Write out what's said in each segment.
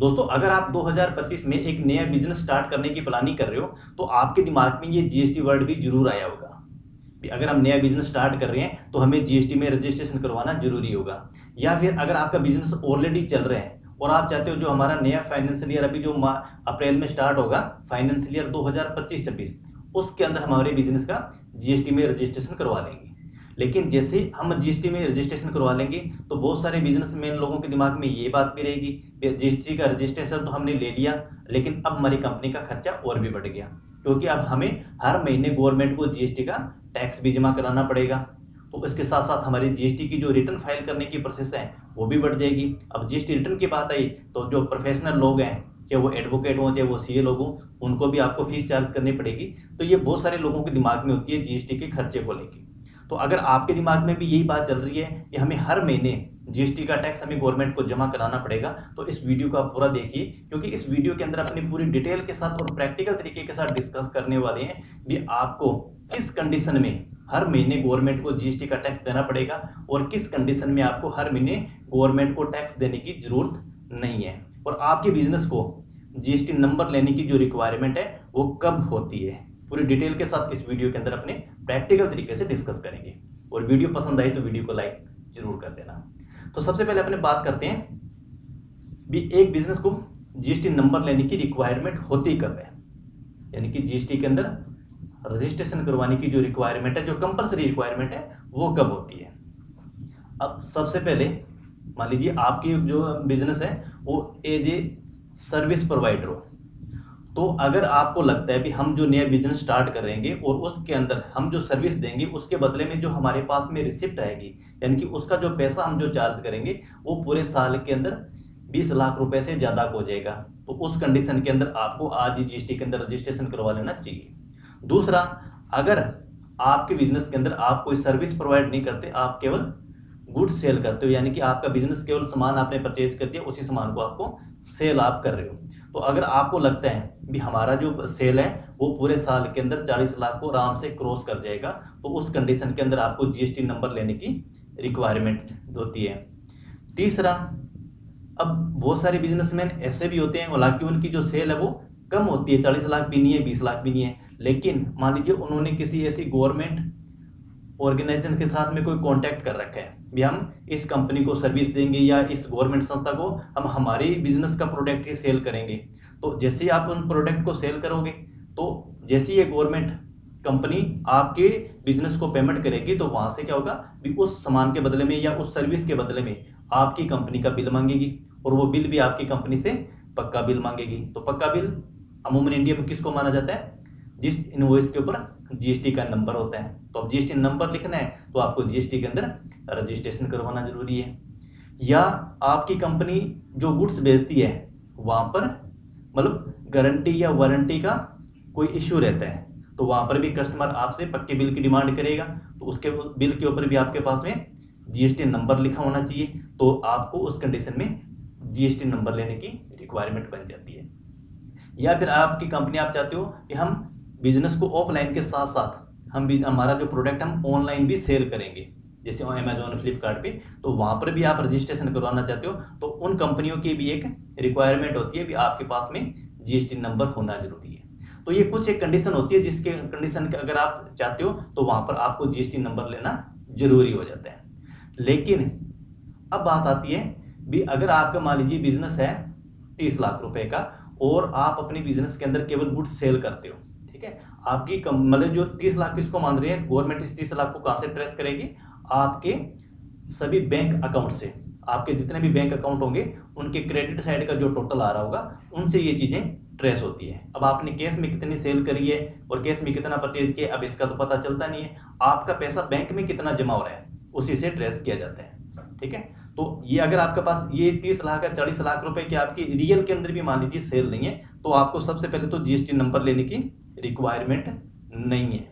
दोस्तों अगर आप 2025 में एक नया बिजनेस स्टार्ट करने की प्लानिंग कर रहे हो तो आपके दिमाग में ये जीएसटी वर्ड भी जरूर आया होगा कि अगर हम नया बिजनेस स्टार्ट कर रहे हैं तो हमें जीएसटी में रजिस्ट्रेशन करवाना जरूरी होगा। या फिर अगर आपका बिजनेस ऑलरेडी चल रहा है और आप चाहते हो जो हमारा नया फाइनेंशियल ईयर अभी जो अप्रैल में स्टार्ट होगा फाइनेंशियल ईयर 2025-26 उसके अंदर हमारे बिजनेस का जीएसटी में रजिस्ट्रेशन करवा लेंगे। लेकिन जैसे हम जीएसटी में रजिस्ट्रेशन करवा लेंगे तो बहुत सारे बिजनेसमैन लोगों के दिमाग में ये बात भी रहेगी जीएसटी का रजिस्ट्रेशन तो हमने ले लिया लेकिन अब हमारी कंपनी का खर्चा और भी बढ़ गया क्योंकि अब हमें हर महीने गवर्नमेंट को जीएसटी का टैक्स भी जमा कराना पड़ेगा। तो इसके साथ साथ हमारी जीएसटी की जो रिटर्न फाइल करने की प्रोसेस है वो भी बढ़ जाएगी। अब जीएसटी रिटर्न की बात आई तो जो प्रोफेशनल लोग हैं चाहे वो एडवोकेट हों चाहे वो सीए लोग हों उनको भी आपको फीस चार्ज करनी पड़ेगी। तो ये बहुत सारे लोगों के दिमाग में होती है जीएसटी के खर्चे को लेकर। तो अगर आपके दिमाग में भी यही बात चल रही है कि हमें हर महीने जीएसटी का टैक्स हमें गवर्नमेंट को जमा कराना पड़ेगा तो इस वीडियो को आप पूरा देखिए क्योंकि इस वीडियो के अंदर अपनी पूरी डिटेल के साथ और प्रैक्टिकल तरीके के साथ डिस्कस करने वाले हैं भी आपको किस कंडीशन में हर महीने गवर्नमेंट को जीएसटी का टैक्स देना पड़ेगा और किस कंडीशन में आपको हर महीने गवर्नमेंट को टैक्स देने की जरूरत नहीं है और आपके बिजनेस को जीएसटी नंबर लेने की जो रिक्वायरमेंट है वो कब होती है। पूरी डिटेल के साथ इस वीडियो के अंदर अपने प्रैक्टिकल तरीके से डिस्कस करेंगे और वीडियो पसंद आई तो वीडियो को लाइक जरूर कर देना। तो सबसे पहले अपने बात करते हैं भी एक बिजनेस को जीएसटी नंबर लेने की रिक्वायरमेंट होती कब है, यानी कि जीएसटी के अंदर रजिस्ट्रेशन करवाने की जो रिक्वायरमेंट है जो कंपलसरी रिक्वायरमेंट है वो कब होती है। अब सबसे पहले मान लीजिए आपकी जो बिजनेस है वो एज ए सर्विस प्रोवाइडर हो तो अगर आपको लगता है भी हम जो नया बिजनेस स्टार्ट करेंगे और उसके अंदर हम जो सर्विस देंगे उसके बदले में जो हमारे पास में रिसिप्ट आएगी यानी कि उसका जो पैसा हम जो चार्ज करेंगे वो पूरे साल के अंदर 20 लाख रुपए से ज़्यादा हो जाएगा तो उस कंडीशन के अंदर आपको आज ही जीएसटी के अंदर रजिस्ट्रेशन करवा लेना चाहिए। दूसरा, अगर आपके बिजनेस के अंदर आप कोई सर्विस प्रोवाइड नहीं करते आप केवल गुड्स सेल करते हो यानी कि आपका बिजनेस केवल सामान आपने परचेज कर दिया उसी सामान को आपको सेल आप कर रहे हो तो अगर आपको लगता है भी हमारा जो सेल है वो पूरे साल के अंदर 40 लाख को आराम से क्रॉस कर जाएगा तो उस कंडीशन के अंदर आपको जीएसटी नंबर लेने की रिक्वायरमेंट होती है। तीसरा, अब बहुत सारे बिजनेसमैन ऐसे भी होते हैं हालांकि उनकी जो सेल है वो कम होती है 40 लाख भी नहीं है 20 लाख भी नहीं है लेकिन मान लीजिए उन्होंने किसी ऐसी गवर्नमेंट ऑर्गेनाइजेशन के साथ में कोई कांटेक्ट कर रखा है भी हम इस कंपनी को सर्विस देंगे या इस गवर्नमेंट संस्था को हम हमारे बिजनेस का प्रोडक्ट ही सेल करेंगे। तो जैसे ही आप उन प्रोडक्ट को सेल करोगे तो जैसे ही ये गवर्नमेंट कंपनी आपके बिजनेस को पेमेंट करेगी तो वहाँ से क्या होगा भी उस सामान के बदले में या उस सर्विस के बदले में आपकी कंपनी का बिल मांगेगी और वो बिल भी आपकी कंपनी से पक्का बिल मांगेगी। तो पक्का बिल अमूमन इंडिया में किसको माना जाता है, जिस इनवॉइस के ऊपर जीएसटी का नंबर होता है। तो अब जीएसटी नंबर लिखना है तो आपको जीएसटी के अंदर रजिस्ट्रेशन करवाना जरूरी है। या आपकी कंपनी जो गुड्स बेचती है वहाँ पर मतलब गारंटी या वारंटी का कोई इश्यू रहता है तो वहाँ पर भी कस्टमर आपसे पक्के बिल की डिमांड करेगा तो उसके बिल के ऊपर भी आपके पास में जीएसटी नंबर लिखा होना चाहिए तो आपको उस कंडीशन में जीएसटी नंबर लेने की रिक्वायरमेंट बन जाती है। या फिर आपकी कंपनी आप चाहते हो कि हम बिजनेस को ऑफलाइन के साथ साथ हम भी हमारा जो प्रोडक्ट हम ऑनलाइन भी सेल करेंगे जैसे अमेजोन फ्लिपकार्ट पे तो वहाँ पर भी आप रजिस्ट्रेशन करवाना चाहते हो तो उन कंपनियों की भी एक रिक्वायरमेंट होती है भी आपके पास में जीएसटी नंबर होना जरूरी है। तो ये कुछ एक कंडीशन होती है जिसके कंडीशन अगर आप चाहते हो तो वहाँ पर आपको जीएसटी नंबर लेना जरूरी हो जाता है। लेकिन अब बात आती है भी अगर आपका मान लीजिए बिजनेस है 30 लाख रुपए का और आप अपने बिजनेस के अंदर केवल गुड्स सेल करते हो, ठीक है, आपकी मतलब जो 30 लाख किसको मान रही है गवर्नमेंट इस 30 लाख को कहाँ से ट्रेस करेगी, आपके सभी बैंक अकाउंट से। आपके जितने भी बैंक अकाउंट होंगे उनके क्रेडिट साइड का जो टोटल आ रहा होगा उनसे ये चीज़ें ट्रेस होती है। अब आपने कैश में कितनी सेल करी है और कैश में कितना परचेज किया अब इसका तो पता चलता नहीं है, आपका पैसा बैंक में कितना जमा हो रहा है उसी से ट्रेस किया जाता है, ठीक है। तो ये अगर आपके पास ये 30 लाख या 40 लाख रुपए की आपकी रियल के अंदर भी मान लीजिए सेल नहीं है तो आपको सबसे पहले तो जीएसटी नंबर लेने की रिक्वायरमेंट नहीं है।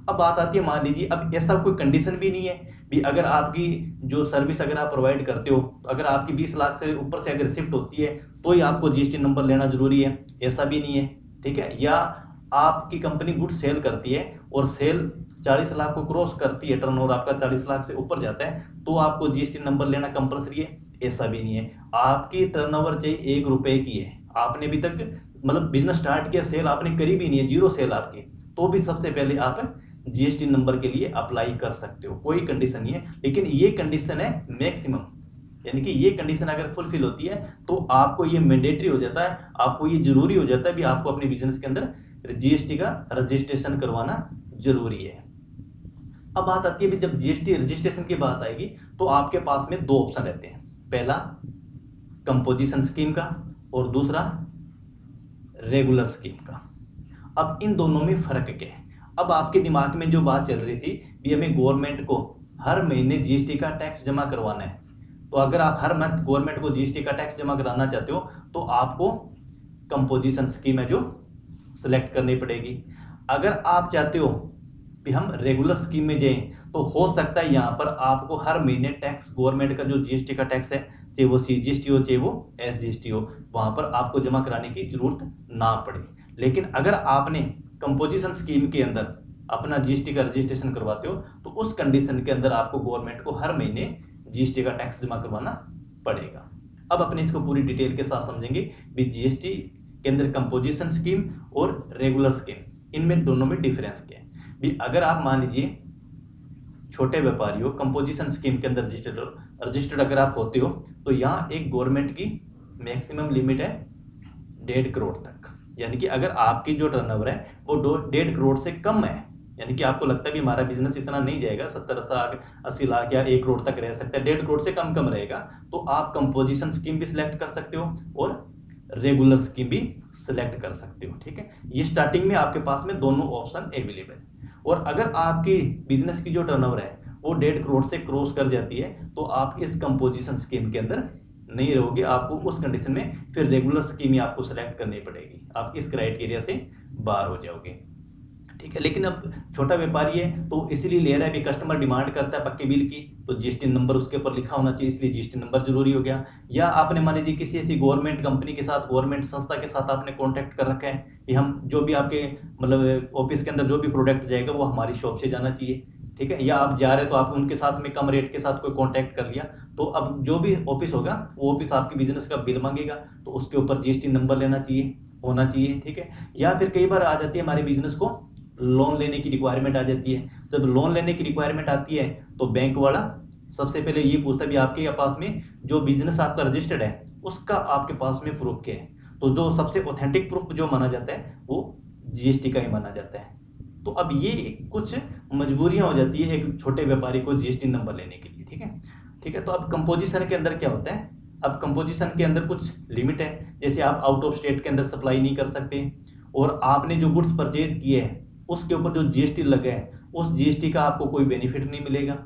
अब बात आती है मान लीजिए अब ऐसा कोई कंडीशन भी नहीं है भी अगर आपकी जो सर्विस अगर आप प्रोवाइड करते हो तो अगर आपकी 20 लाख से ऊपर से अगर रिसिप्ट होती है तो ही आपको जीएसटी नंबर लेना जरूरी है, ऐसा भी नहीं है, ठीक है। या आपकी कंपनी गुड सेल करती है और सेल 40 लाख को क्रॉस करती है, टर्नओवर आपका 40 लाख से ऊपर जाता है तो आपको जीएसटी नंबर लेना कंपलसरी है, ऐसा भी नहीं है। आपकी टर्नओवर चाहिए 1 रुपए की है, आपने अभी तक मतलब बिजनेस स्टार्ट किया, सेल आपने करी भी नहीं है, जीरो सेल आपकी, तो भी सबसे पहले आप जीएसटी नंबर के लिए अप्लाई कर सकते हो, कोई कंडीशन नहीं है। लेकिन ये कंडीशन है मैक्सिमम, यानी कि ये कंडीशन अगर फुलफिल होती है तो आपको ये मैंडेटरी हो जाता है, आपको ये जरूरी हो जाता है भी आपको अपने बिजनेस के अंदर जीएसटी का रजिस्ट्रेशन करवाना जरूरी है। अब बात आती है भी जब जीएसटी रजिस्ट्रेशन की बात आएगी तो आपके पास में 2 ऑप्शन रहते हैं, पहला कंपोजिशन स्कीम का और दूसरा रेगुलर स्कीम का। अब इन दोनों में फर्क क्या है? अब आपके दिमाग में जो बात चल रही थी भी हमें गवर्नमेंट को हर महीने जीएसटी का टैक्स जमा करवाना है, तो अगर आप हर मंथ गवर्नमेंट को जीएसटी का टैक्स जमा कराना चाहते हो तो आपको कंपोजिशन स्कीम है जो सिलेक्ट करनी पड़ेगी। अगर आप चाहते हो कि हम रेगुलर स्कीम में जाएं तो हो सकता है यहाँ पर आपको हर महीने टैक्स गवर्नमेंट का जो जीएसटी का टैक्स है, चाहे वो सीजीएसटी हो चाहे वो एसजीएसटी हो, वहाँ पर आपको जमा कराने की जरूरत ना पड़े। लेकिन अगर आपने कंपोजिशन स्कीम के अंदर अपना जीएसटी का रजिस्ट्रेशन करवाते हो तो उस कंडीशन के अंदर आपको गवर्नमेंट को हर महीने जीएसटी का टैक्स जमा करवाना पड़ेगा। अब अपने इसको पूरी डिटेल के साथ समझेंगे भी जीएसटी के अंदर कंपोजिशन स्कीम और रेगुलर स्कीम, इनमें दोनों में डिफरेंस क्या है। भी अगर आप मान लीजिए छोटे व्यापारी हो, कंपोजिशन स्कीम के अंदर रजिस्टर्ड अगर आप होते हो तो यहाँ एक गवर्नमेंट की मैक्सिमम लिमिट है 1.5 करोड़ तक, यानी कि अगर आपकी जो टर्नओवर है वो 1.5 करोड़ से कम है, यानी कि आपको लगता है भी हमारा बिजनेस इतना नहीं जाएगा, 70-80 लाख या 1 करोड़ तक रह सकता है, 1.5 करोड़ से कम रहेगा, तो आप कंपोजिशन स्कीम भी सिलेक्ट कर सकते हो और रेगुलर स्कीम भी सिलेक्ट कर सकते हो। ठीक है, ये स्टार्टिंग में आपके पास में दोनों ऑप्शन अवेलेबल है। और अगर आपकी बिजनेस की जो टर्नओवर है वो 1.5 करोड़ से क्रॉस कर जाती है तो आप इस कंपोजिशन स्कीम के अंदर नहीं रहोगे, आपको उस कंडीशन में फिर रेगुलर स्कीम ही आपको सेलेक्ट करनी पड़ेगी, आप इस क्राइटेरिया से बाहर हो जाओगे। ठीक है, लेकिन अब छोटा व्यापारी है तो इसीलिए ले रहा है भी कस्टमर डिमांड करता है पक्के बिल की, तो जीएसटी नंबर उसके ऊपर लिखा होना चाहिए, इसलिए जीएसटी नंबर जरूरी हो गया। या आपने मान लीजिए किसी ऐसी गवर्नमेंट कंपनी के साथ, गवर्नमेंट संस्था के साथ आपने कॉन्टैक्ट कर रखा है कि हम जो भी आपके मतलब ऑफिस के अंदर जो भी प्रोडक्ट जाएगा वो हमारी शॉप से जाना चाहिए। ठीक है, या आप जा रहे तो आप उनके साथ में कम रेट के साथ कोई कॉन्टैक्ट कर लिया, तो अब जो भी ऑफिस होगा वो ऑफिस आपके बिजनेस का बिल मांगेगा तो उसके ऊपर जीएसटी नंबर लेना चाहिए, होना चाहिए। ठीक है, या फिर कई बार आ जाती है हमारे बिजनेस को लोन लेने की रिक्वायरमेंट आ जाती है, जब लोन लेने की रिक्वायरमेंट आती है तो बैंक वाला सबसे पहले ये पूछता है भी आपके पास में जो बिजनेस आपका रजिस्टर्ड है उसका आपके पास में प्रूफ क्या है, तो जो सबसे ऑथेंटिक प्रूफ जो माना जाता है वो जीएसटी का ही माना जाता है। तो अब ये कुछ मजबूरियां हो जाती है एक छोटे व्यापारी को जीएसटी नंबर लेने के लिए। ठीक है, तो अब कंपोजिशन के अंदर क्या होता है, अब कंपोजिशन के अंदर कुछ लिमिट है, जैसे आप आउट ऑफ स्टेट के अंदर सप्लाई नहीं कर सकते, और आपने जो गुड्स परचेज किए हैं उसके ऊपर जो जीएसटी लगा है उस जीएसटी का आपको कोई बेनिफिट नहीं मिलेगा,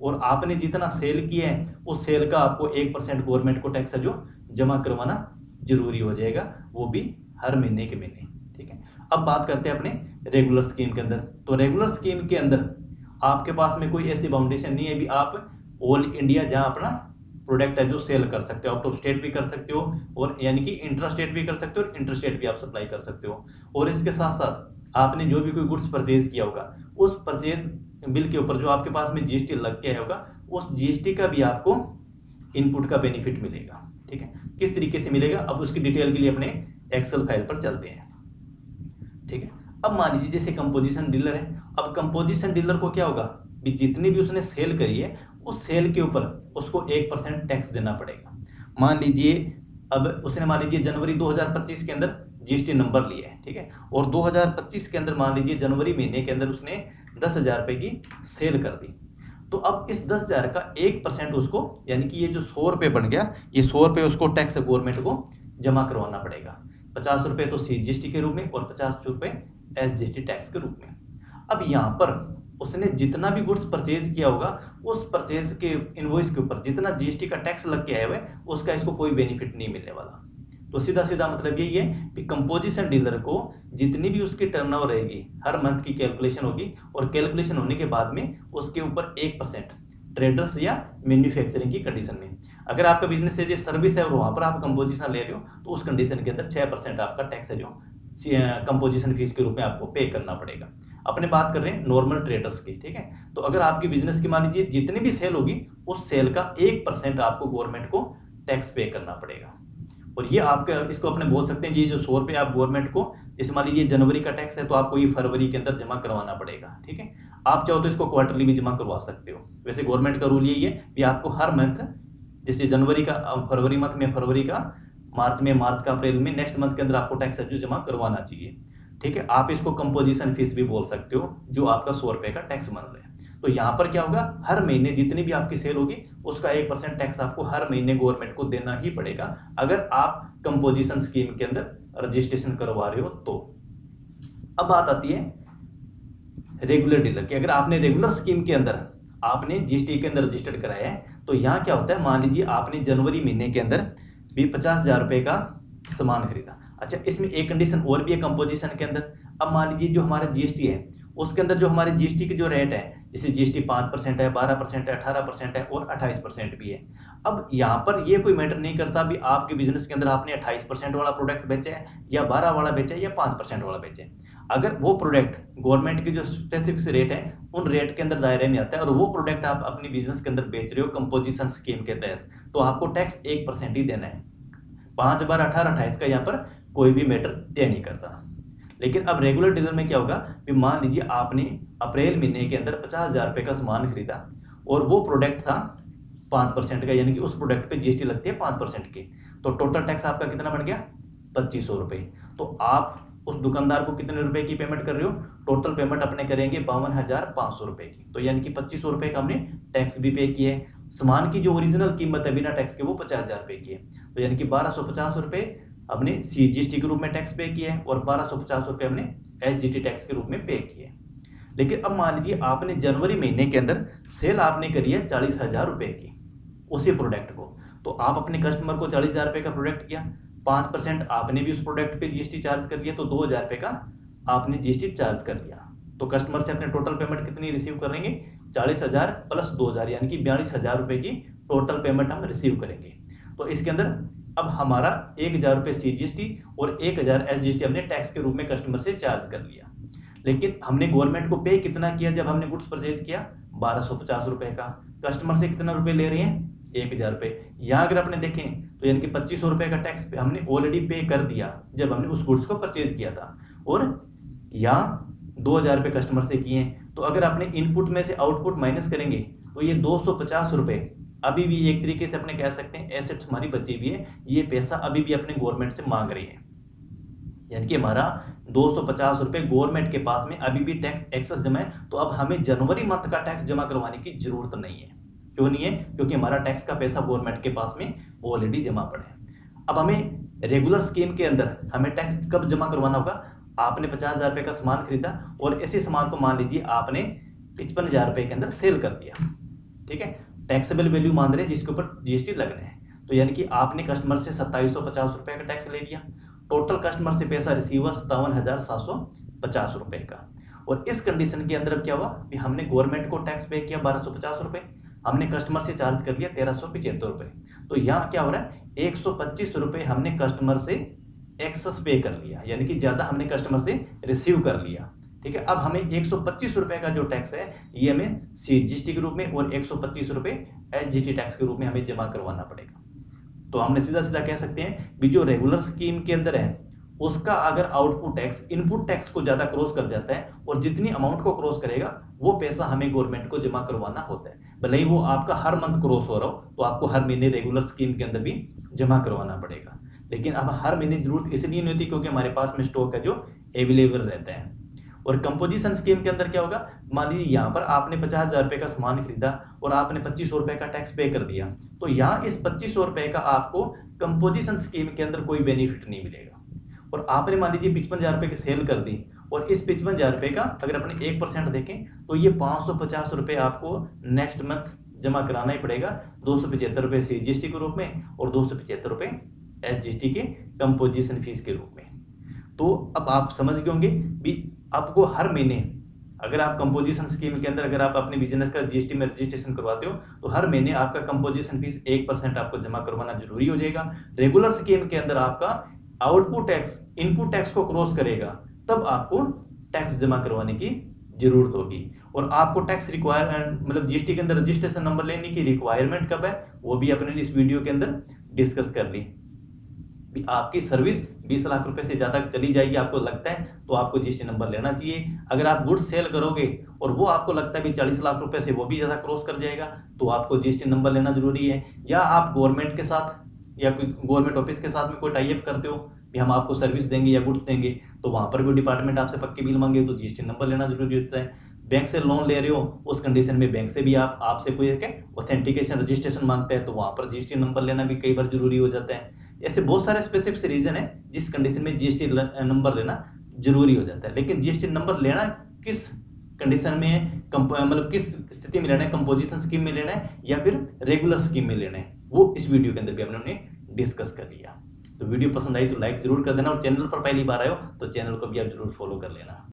और आपने जितना सेल किया है उस सेल का आपको 1% गवर्नमेंट को टैक्स है जो जमा करवाना जरूरी हो जाएगा, वो भी हर महीने के महीने। ठीक है, अब बात करते हैं अपने रेगुलर स्कीम के अंदर। तो रेगुलर स्कीम के अंदर आपके पास में कोई ऐसी बाउंडेशन नहीं है भी आप ऑल इंडिया जहाँ अपना प्रोडक्ट है जो सेल कर सकते हो, आउट ऑफ स्टेट भी कर सकते हो, और यानी कि इंट्रा स्टेट भी कर सकते हो और इंटर स्टेट भी आप सप्लाई कर सकते हो। और इसके साथ साथ आपने जो भी कोई गुड्स परचेज किया होगा उस परचेज बिल के ऊपर जो आपके पास में जीएसटी लग गया होगा उस जीएसटी का भी आपको इनपुट का बेनिफिट मिलेगा। ठीक है, किस तरीके से मिलेगा अब उसकी डिटेल के लिए अपने एक्सेल फाइल पर चलते हैं। ठीक है, अब मान लीजिए जैसे कंपोजिशन डीलर है, अब कंपोजिशन डीलर को क्या होगा भी जितनी भी उसने सेल करी है उस सेल के ऊपर उसको 1% टैक्स देना पड़ेगा। मान लीजिए अब उसने मान लीजिए जनवरी 2025 के अंदर जीएसटी नंबर लिया है, ठीक है, और 2025 के अंदर मान लीजिए जनवरी महीने के अंदर उसने 10,000 रुपये की सेल कर दी, तो अब इस 10,000 का 1% उसको, यानी कि ये जो 100 रुपये बन गया, ये 100 रुपये उसको टैक्स गवर्नमेंट को जमा करवाना पड़ेगा। 50 रुपये तो सीजीएसटी के रूप में और 50 रुपये एसजीएसटी टैक्स के रूप में। अब यहाँ पर उसने जितना भी गुड्स परचेज किया होगा उस परचेज के इनवॉइस के ऊपर जितना जीएसटी का टैक्स लग के आया हुआ है उसका इसको कोई बेनिफिट नहीं मिलने वाला। तो सीधा सीधा मतलब यही है कि कंपोजिशन डीलर को जितनी भी उसकी टर्नओवर रहेगी हर मंथ की कैलकुलेशन होगी, और कैलकुलेशन होने के बाद में उसके ऊपर 1% ट्रेडर्स या मैन्युफैक्चरिंग की कंडीशन में, अगर आपका बिजनेस है सर्विस है और वहाँ पर आप कंपोजिशन ले रहे हो तो उस कंडीशन के अंदर 6% आपका टैक्स है जो कंपोजिशन फीस के रूप में आपको पे करना पड़ेगा। अपने बात कर रहे हैं नॉर्मल ट्रेडर्स की, ठीक है। तो अगर आपकी बिजनेस की मान लीजिए जितनी भी सेल होगी उस सेल का 1% आपको गवर्नमेंट को टैक्स पे करना पड़ेगा। और ये आपका इसको अपने बोल सकते हैं, ये जो 100 रुपये आप गवर्नमेंट को, जैसे मान लीजिए जनवरी का टैक्स है तो आपको ये फरवरी के अंदर जमा करवाना पड़ेगा, ठीक है। आप चाहो तो इसको क्वार्टरली भी जमा करवा सकते हो। वैसे गवर्नमेंट का रूल यही है कि आपको हर मंथ, जैसे जनवरी का फरवरी मंथ में फरवरी का, मार्च में मार्च का, अप्रैल में, नेक्स्ट मंथ के अंदर आपको टैक्स जो जमा करवाना चाहिए, ठीक है। आप इसको कंपोजिशन फीस भी बोल सकते हो, जो आपका 100 रुपये का टैक्स बन रहा है। तो यहाँ पर क्या होगा, हर महीने जितनी भी आपकी सेल होगी उसका 1% टैक्स आपको हर महीने गवर्नमेंट को देना ही पड़ेगा, अगर आप कंपोजिशन स्कीम के अंदर रजिस्ट्रेशन करवा रहे हो तो। अब बात आती है रेगुलर डीलर की। अगर आपने रेगुलर स्कीम के अंदर आपने जीएसटी के अंदर रजिस्टर्ड कराया है तो यहाँ क्या होता है, मान लीजिए आपने जनवरी महीने के अंदर भी 50,000 रुपये का सामान खरीदा। अच्छा, इसमें एक कंडीशन और भी है कंपोजिशन के अंदर। अब मान लीजिए जो हमारा जीएसटी है उसके अंदर जो हमारे जीएसटी की जो रेट है, जैसे जीएसटी 5% है, 12% है, 18% है और 28% भी है। अब यहाँ पर ये कोई मैटर नहीं करता भी आपके बिजनेस के अंदर आपने 28% वाला प्रोडक्ट बेचा है या 12 वाला बेचा है या 5% वाला बेचा है। अगर वो प्रोडक्ट गवर्नमेंट की जो स्पेसिफिक रेट है उन रेट के अंदर दायरे में आता है और वो प्रोडक्ट आप अपनी बिजनेस के अंदर बेच रहे हो कंपोजिशन स्कीम के तहत, तो आपको टैक्स 1% ही देना है। 5, 12, 18, 28 का यहाँ पर कोई भी मैटर तय नहीं करता। लेकिन अब रेगुलर डीलर में क्या होगा कि मान लीजिए आपने अप्रैल महीने के अंदर 50,000 रुपये का सामान खरीदा और वो प्रोडक्ट था 5% का, यानी कि उस प्रोडक्ट पे जीएसटी लगती है 5% की, तो टोटल टैक्स आपका कितना बन गया, 2500 रुपये। तो आप उस दुकानदार को कितने रुपए की पेमेंट कर रहे हो, टोटल पेमेंट अपने करेंगे 52,500 रुपये की। तो यानी कि 2500 रुपये का हमने टैक्स भी पे किया है। सामान की जो ओरिजिनल कीमत है बिना टैक्स के वो 50,000 रुपये की है, तो यानी कि 1250 रुपये हमने सीजीएसटी के रूप में टैक्स पे किया है और 1250 रुपये हमने एसजीटी टैक्स के रूप में पे किए। लेकिन अब मान लीजिए आपने जनवरी महीने के अंदर सेल आपने करी है 40,000 रुपये की उसी प्रोडक्ट को, तो आप अपने कस्टमर को 40,000 रुपये का प्रोडक्ट किया, 5% आपने भी उस प्रोडक्ट पे जीएसटी चार्ज कर लिया, तो 2,000 रुपये का आपने जीएसटी चार्ज कर लिया। तो कस्टमर से अपने टोटल पेमेंट कितनी रिसीव करेंगे, 40,000 प्लस 2,000 यानी कि 42,000 रुपये की टोटल पेमेंट हम रिसीव करेंगे। तो इसके अंदर अब हमारा 1,000 रुपये सीजीएसटी और 1,000 एसजीएसटी हमने टैक्स के रूप में कस्टमर से चार्ज कर लिया। लेकिन हमने गवर्नमेंट को पे कितना किया, जब हमने गुड्स परचेज किया 1250 रुपये का, कस्टमर से कितना रुपये ले रहे हैं, 1,000 रुपये। यहाँ अगर अपने देखें तो यानी कि 2500 रुपये का टैक्स हमने ऑलरेडी पे कर दिया जब हमने उस गुड्स को परचेज किया था, और यहाँ 2,000 रुपये कस्टमर से किए हैं। तो अगर अपने इनपुट में से आउटपुट माइनस करेंगे तो ये 250 रुपये अभी भी एक तरीके से अपने कह सकते हैं एसेट्स हमारी बची हुई है, ये पैसा अभी भी अपने गवर्नमेंट से मांग रही है। यानी कि हमारा 250 रुपये गवर्नमेंट के पास में अभी भी टैक्स एक्सेस जमा है। तो अब हमें जनवरी मंथ का टैक्स जमा करवाने की जरूरत नहीं है। क्यों नहीं है, क्योंकि हमारा टैक्स का पैसा गवर्नमेंट के पास में ऑलरेडी जमा पड़ा है। अब हमें रेगुलर स्कीम के अंदर हमें टैक्स कब जमा करवाना होगा, आपने 50,000 रुपये का सामान खरीदा और इसी सामान को मान लीजिए आपने 55,000 रुपये के अंदर सेल कर दिया, ठीक है। टैक्सेबल वैल्यू मान रहे हैं जिसके ऊपर जीएसटी लगना है, तो यानी कि आपने कस्टमर से 2750 रुपये का टैक्स ले लिया, टोटल कस्टमर से पैसा रिसीव हुआ 57,750 रुपये का। और इस कंडीशन के अंदर अब क्या हुआ कि हमने गवर्नमेंट को टैक्स पे किया 1250 रुपये, हमने कस्टमर से चार्ज कर लिया 1375 रुपये। तो यहाँ क्या हो रहा है, 125 रुपये हमने कस्टमर से एक्सेस पे कर लिया, यानी कि ज़्यादा हमने कस्टमर से रिसीव कर लिया, ठीक है। अब हमें 125 रुपये का जो टैक्स है ये हमें सीजीएसटी के रूप में और 125 रुपये एसजीटी टैक्स के रूप में हमें जमा करवाना पड़ेगा। तो हमने सीधा सीधा कह सकते हैं कि जो रेगुलर स्कीम के अंदर है उसका अगर आउटपुट टैक्स इनपुट टैक्स को ज़्यादा क्रॉस कर जाता है और जितनी अमाउंट को क्रॉस करेगा वो पैसा हमें गवर्नमेंट को जमा करवाना होता है। भले ही वो आपका हर मंथ क्रॉस हो रहा हो तो आपको हर महीने रेगुलर स्कीम के अंदर भी जमा करवाना पड़ेगा। लेकिन अब हर महीने जरूरत इसलिए नहीं होती क्योंकि हमारे पास में स्टॉक है जो अवेलेबल रहता है। और कंपोजिशन स्कीम के अंदर क्या होगा, मान लीजिए यहाँ पर आपने 50,000 रुपये का सामान खरीदा और आपने 2500 रुपये का टैक्स पे कर दिया, तो यहाँ इस 2500 रुपये का आपको कंपोजिशन स्कीम के अंदर कोई बेनिफिट नहीं मिलेगा। और आपने मान लीजिए 55,000 रुपये की सेल कर दी और इस 55,000 रुपये का अगर अपने 1% देखें तो ये 550 रुपये आपको नेक्स्ट मंथ जमा कराना ही पड़ेगा, 275 रुपये सीजीएसटी के रूप में और 275 रुपये एसजीटी के कंपोजिशन फीस के रूप में। तो अब आप समझ गए होंगे भी आपको हर महीने अगर आप कंपोजिशन स्कीम के अंदर अगर आप अपने बिजनेस का जीएसटी में रजिस्ट्रेशन करवाते हो तो हर महीने आपका कंपोजिशन फीस 1% आपको जमा करवाना जरूरी हो जाएगा। रेगुलर स्कीम के अंदर आपका आउटपुट टैक्स इनपुट टैक्स को क्रॉस करेगा तब आपको टैक्स जमा करवाने की जरूरत होगी। और आपको टैक्स रिक्वायरमेंट मतलब जीएसटी के अंदर रजिस्ट्रेशन नंबर लेने की रिक्वायरमेंट कब है, वो भी अपने इस वीडियो के अंदर डिस्कस कर ली। भी आपकी सर्विस 20 लाख रुपए से ज़्यादा चली जाएगी आपको लगता है, तो आपको जीएसटी नंबर लेना चाहिए। अगर आप गुड्स सेल करोगे और वो आपको लगता है भी 40 लाख रुपए से वो भी ज़्यादा क्रॉस कर जाएगा, तो आपको जीएसटी नंबर लेना जरूरी है। या आप गवर्नमेंट के साथ या कोई गवर्नमेंट ऑफिस के साथ में कोई टाई अप करते हो भी हम आपको सर्विस देंगे या गुड्स देंगे, तो वहाँ पर भी डिपार्टमेंट आपसे पक्के बिल मांगे, तो जीएसटी नंबर लेना जरूरी होता है। बैंक से लोन ले रहे हो, उस कंडीशन में बैंक से भी आपसे कोई ऑथेंटिकेशन रजिस्ट्रेशन मांगता है, तो वहाँ पर जीएसटी नंबर लेना भी कई बार जरूरी हो जाता है। ऐसे बहुत सारे स्पेसिफिक रीजन है जिस कंडीशन में जीएसटी नंबर लेना जरूरी हो जाता है। लेकिन जीएसटी नंबर लेना किस कंडीशन में मतलब किस स्थिति में लेना है, कंपोजिशन स्कीम में लेना है या फिर रेगुलर स्कीम में लेना है, वो इस वीडियो के अंदर भी हमने डिस्कस कर लिया। तो वीडियो पसंद आई तो लाइक जरूर कर देना, और चैनल पर पहली बार आए हो तो चैनल को भी आप जरूर फॉलो कर लेना।